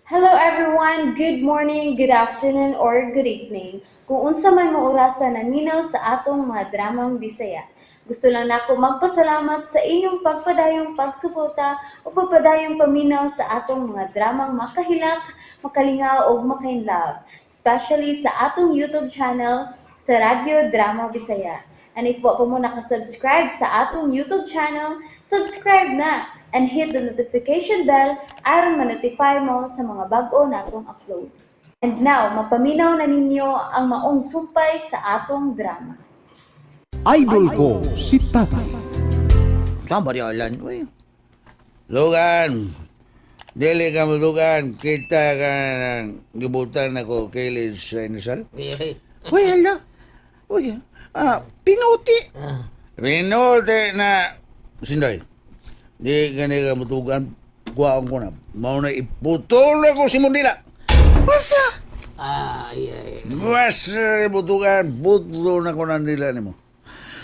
Hello everyone, good morning, good afternoon, or good evening. Kung unsa man mo orasan naminaw sa atong mga dramang Bisaya. Gusto lang nako magpasalamat sa inyong pagpadayong pagsuporta o pagpadayong paminaw sa atong mga dramang makahilak, makalingaw o makainlove, especially sa atong YouTube channel sa Radyo Drama Bisaya. And if wa pa mo nakasubscribe sa atong YouTube channel, subscribe na and hit the notification bell aron ma-notify mo sa mga bag-o natong uploads. And now, mapaminaw na ninyo ang maong sumpay sa atong drama. Idol ko si Tatay. Saan ba Alan? Uy, Lugan, dili ka mo lugan, kita ka ng gibutan ako kailis sa inasal. uy, hala. Uy, pinuti. Pinuti na, sinday, di gani ka mutugan, kuhaan ko na, mau na iputol ako si Mundila. Masa? Basta mutugan, putol na ko na nila ni mo.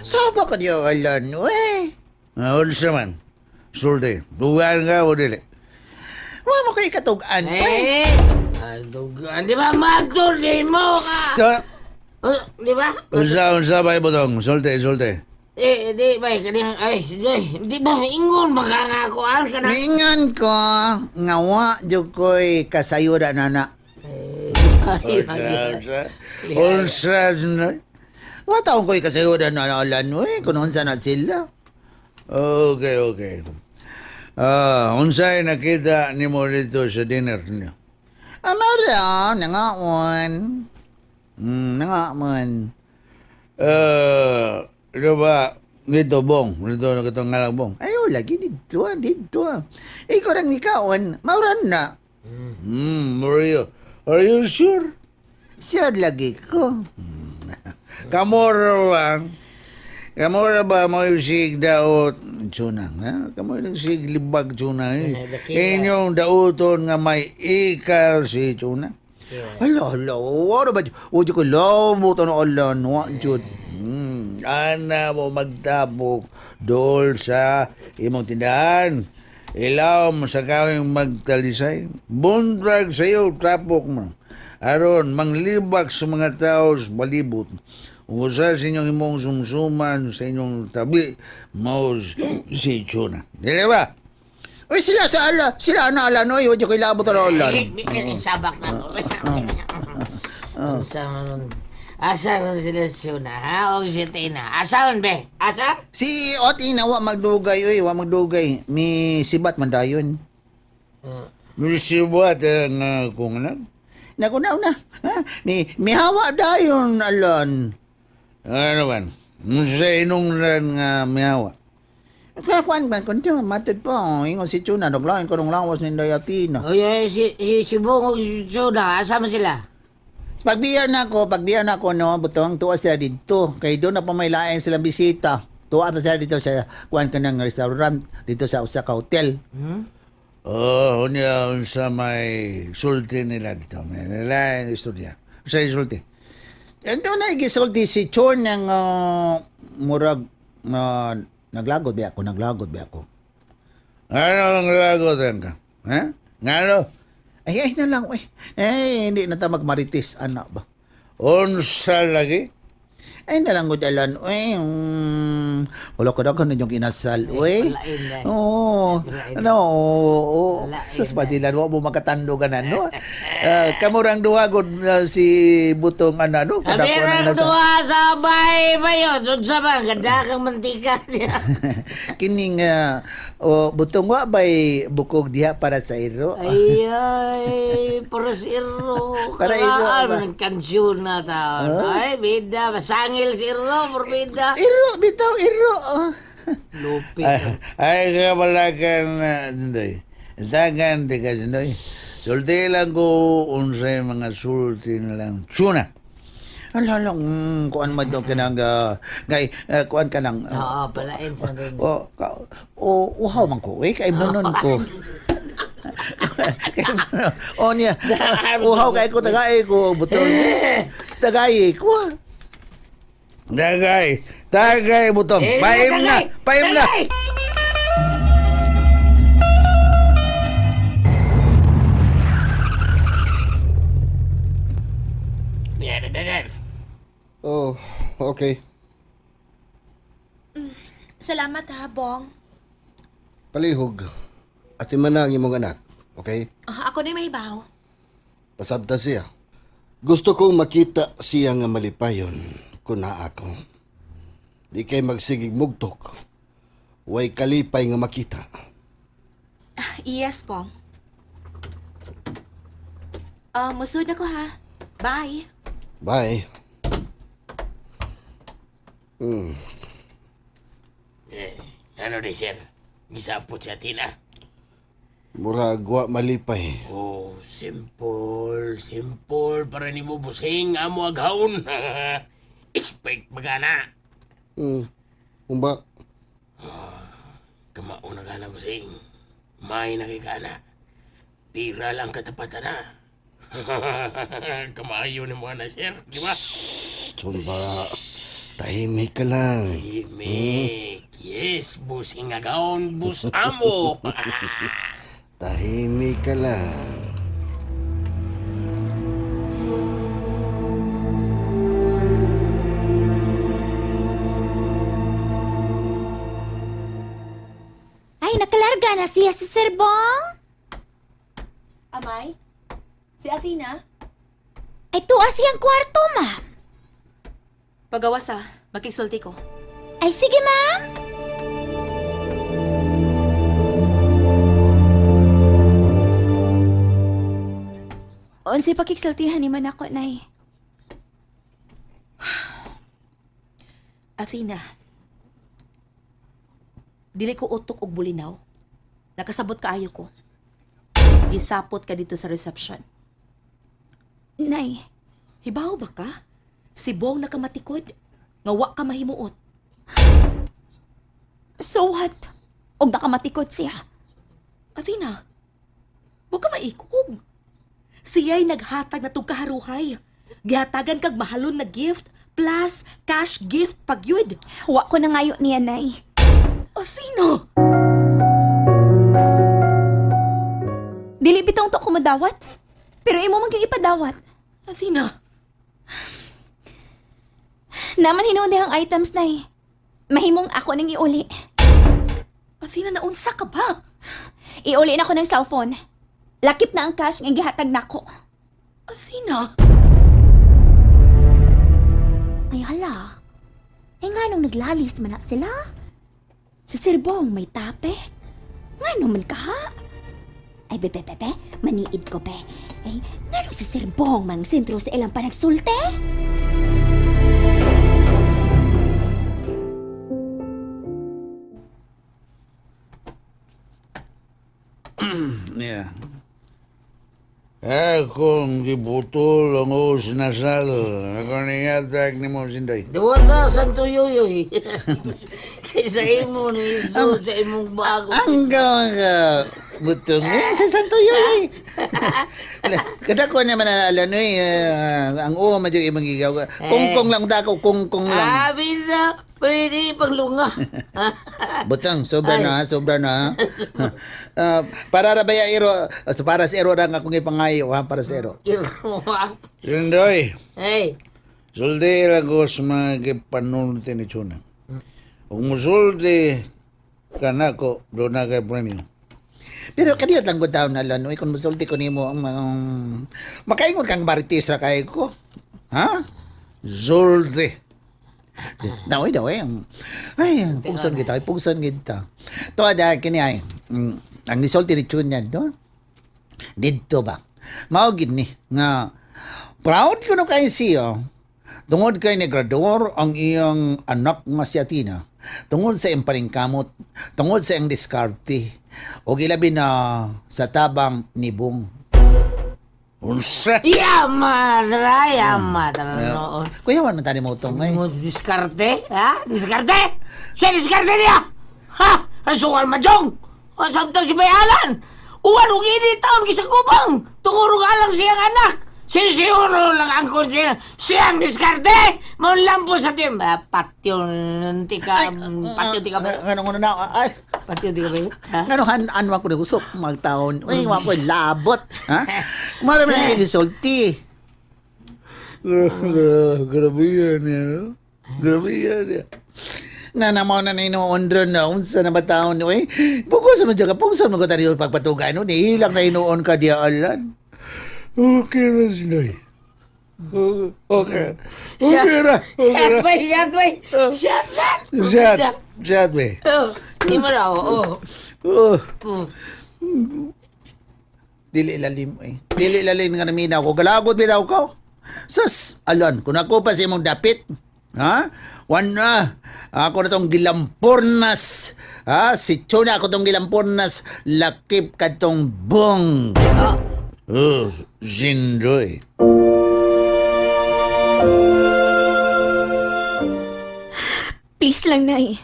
Saan ba ka niya, Alan? Uy, Unsa man, sulti, tugan ka o dili. wala mo kayo katugaan pa eh. Dugan, di ba magtuli mo ka? Stop! Di ba? Unsa ba ibutong, sulti. Di ba, di ba maingon, makangakuan ka na? Mingan ko, ngawa, diyo ko'y kasayuda na na. Unsa, sinday? Wala taong ko'y kasayuda na Alan, uy, kung unsa na sila. Okay. Unsay nakita ni mo dito sa dinner niyo? Amara, nangaon. Nangaon. Diba, dito bong, dito nakita nga lang bong. Ayaw, lagi dito. Ikaw lang nikaon, mauran na. Mario, are you sure? Sure lagi ko. Kamora ba mo yung sig daot tsunang, ha? Kamoy lang sig libag tsunang, eh. Inyong daoton nga may ikar si tsunang. Hala, wala ba? Wala ko lamo ito na Alan, jud. Ana mo magtabok dool sa imong tindahan. Ilaw mo sa kawing magtalisay. Bundrag sa iyo, tapok mo. Aron, manglibak sa mga tao sa balibot. Kung usa sa inyong imong sumsuman sa inyong tabi, maus si Chuna. Dili ba? Uy, sila na Alan, uy, wala ko ilabot na Alan. Sabak na ko. Asa ron sila suna, ha? O si Tina. Asa ron, be? Asa? Si Oti na wa magdugay, uy, wa magdugay. Mi sibat man dayon. Misibuat ang kung anak. Nakunaw na. Ha? Mi hawa dayon, Alan. Ano man? Sa inong ran nga miyawa. Kaya kuan ba, kung tiyo, matid pa, ingon si Chuna, naglain ko nung lawas ni Dayatina. O si Bungog Suna, asa man sila? Pagbiyan ako, no, butong tuwa sila dito. Kay doon na pa may lain silang bisita. Tuwa pa sila dito sa kuan ka ng restaurant, dito sa usa ka hotel. Unya sa may sulti nila dito. May nila istorya. Sa sulti. Ito na igisulti si Chon ng murag naglagod ba ako. Ano ang lagotan ka? Ha? Ngano? Ay na lang, uy. Hindi na ta magmaritis, anak ba? Unsa lagi? Ay na lang, Alan, uy. Wala ko na yung inasal, uy. Walain na. Oo. Walain. Oo. Walain Sus, na. patilan mo makatando ka na, no? Kamurang duwagod si Butong, ano? Kadako na Kabirang nasa... duha sa bay ba yun? Doon sa ba? Ganda kang mantika niya. Kining, Butong wa ba'y bukog diha para sa iro? Ay, para si Iro. Para Iro, Ano ba? ng kansyon na taon? Ay, bida. Masangil si Iro, porbida. Iro, bitaw, iro. Lupit. Ay, kabalakan na, Dindoy. Tagan, di ka, Dindoy. Sulti lang ko unsay mga sulti na lang. Tsuna. Ala lang, kuan mo doon ka nang, kuan ka nang, Oo, palain sa rin. uhaw man ko, kay nonon ko. Niya, uhaw kay ko, tagay ko, butol. Tagay ko. Tagay, butong. Paim na. Tagay! okay. Salamat ha, Bong. Palihog. Ati man na ang imong anak, okay? Ako na mahibaw. Pasabta siya. Gusto kong makita siya nga malipayon kung naa ako. Di kay magsigig mugtok. Way kalipay nga makita. Yes, Bong. Musud na ko ha. Bye. Bye. Ano rin, sir? Gisapot sa atin, ah. Murag wa malipay. Oh, simple para ni mo busing amo aghawon. Expect magana. Umba, Kamao na ka na busing. May nakikana. Pira lang katapatan na. Kamayo ni mo na, sir. Di ba? sumba. Tahimik ka lang. Himik. Yes, busing aghawon, bus amo. Tahimik ka lang. Ay, nakalarga na siya sa serbong. Amay? Si Athena? Ito siyang kwarto, ma'am. Pagawas ha. Makisulti ko. Ay, sige, ma'am. Unsay pakiksultihan ni man ako, nay. Athena. Dili ko utok og bulinaw. Nakasabot kaayo ko. Isapot ka dito sa reception. Nay, Hibaw ba ka? Si Bong nakamatikod. Nga wa ka mahimuot. so what? Og nakamatikot siya. Athena, huwag ka maikog. Siya'y naghatag na tong kaharuhay. Gihatagan kag mahalon na gift plus cash gift pagyud. Wa ko na ngayo niya, nay. Athena! Dili bitong to ko madawat. Pero imo man gyud ipadawat. Athena! Naman hinuon ang items, nay. Mahimong ako nang iuli. Athena, naunsa ka ba? Iuli na ko ng cellphone. Lakip na ang cash nga gihatag nako. Athena! Ay, hala. Ay, nga nung naglalis man na sila. Sa serbong may tape. Nga naman ka, ha? Ay, bebe, maniid ko, be. Ay, nga nung sa serbong man sentro sa ilang panagsulte. Yeah. Akong gibutol ang sinasal. Ako niyatag ni mo sinday. Duwa ka, Santo Yoyoy. Kaysa imo ni Iso sa imong bago. Ang gawa ka, butong sa Santo Yoy. Kada ko naman nalala no ang uwa madyo imong gigaw. Kungkong lang dako, kungkong lang. Abi na, pwede paglunga. Butang, sobra na, sobra na. Para ra baya iro, para sa iro lang akong ipangayo, ha, para sa iro. Iruwa. Sinday, Hey, sulti lang ko sa mga panunti ni Chuna. Kung musulti ka na ko, doon na kay premium. Pero kaniyot lang gud taon na lan, kung musulti ko nimo ang makaingon kang maritis ra kay ko. Ha? Sulti. Daway. Ay, pugson kita, pugson kita. To ada kini ay. Ang nisulti ni Chun yan, no? Dito ba? Mao gid ni nga proud ko no kay siyo. Tungod kay ni graduar ang iyang anak nga si Athena. Tungod sa iyang paningkamot, tungod sa iyang diskarte, o gilabi na sa tabang ni Bong. Unsa? yaman noon. Kuya, man tani mo itong ay. Mo diskarte, ha? Diskarte? Siya diskarte niya! Ha? Rasungan majong! Samtang si Bayalan! Uwan ug ini taon kisakupang! Tungurong alang siyang anak! Sisiuro lang ang konsiya. Siyang diskarte! Maun lang po sa tim. Patyon tika ba? Ano na, ay. Patyon tika ba yun? Ha? Ngano anwa ko na usok magtaon. Uy, wa ko labot, ha? Mara man ang gisulti. Grabe yan, no? Grabe yan. Nana mo na inuon ron na unsa na ba taon no eh. Bukos mo dyan ka pungson mo ko tayo pagpatugan no. Ilang na inuon ka diya alan. Okay na Sinoy. Okay. Okay na. Shot, bay! Shot, bay! Shot, shot! Shot, be. Di mo raw, oh. Oh. Dili lalim eh. Dili lalim nga naminaw ko. Galagod bitaw ko. Sus, alon, kung ako pa sa imong dapit, ha? Wana, ako na tong gilampurnas. Ha? Si Chuna ako tong gilampurnas. Lakip ka tong bong. Oh, Sindoy. Please lang, Nay.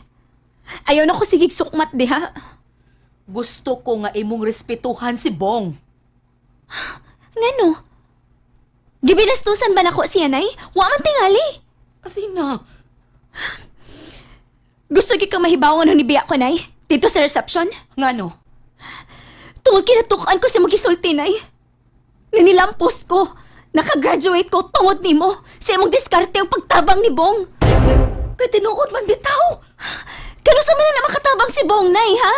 Ayaw na ko sigig sukmat, diha. Gusto ko nga imong respetuhan si Bong. Ngano? Gibinastusan ba nako siya, Nay? Wa man tingali. Athena, Gusto gi ka mahibawon ni biya ko, Nay? Dito sa reception? ngano? Tungod kinatukan ko si magisulti, Nay. Nanilampos ko. Nakagraduate ko tungod nimo. Sa imong diskarte ang pagtabang ni Bong. Kay tinuod man bitaw. Kano sa man na makatabang si Bong, Nay, ha?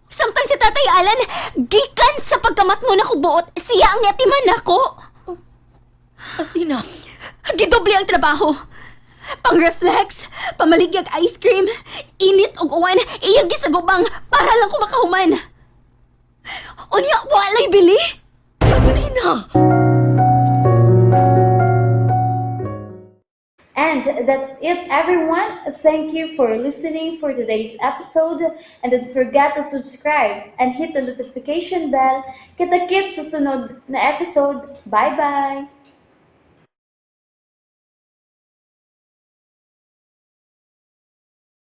Samtang si Tatay Alan, gikan sa pagkamatngon ako buot, siya ang yatiman ako. Athena, Gidoble ang trabaho. Pang-reflex, pamaligyag ice cream, init og uwan, iyang gisagubang para lang ko makahuman. Unya, walay bili? Athena! And that's it, everyone. Thank you for listening for today's episode. And don't forget to subscribe and hit the notification bell. Kita-kits sa sunod na episode. Bye-bye!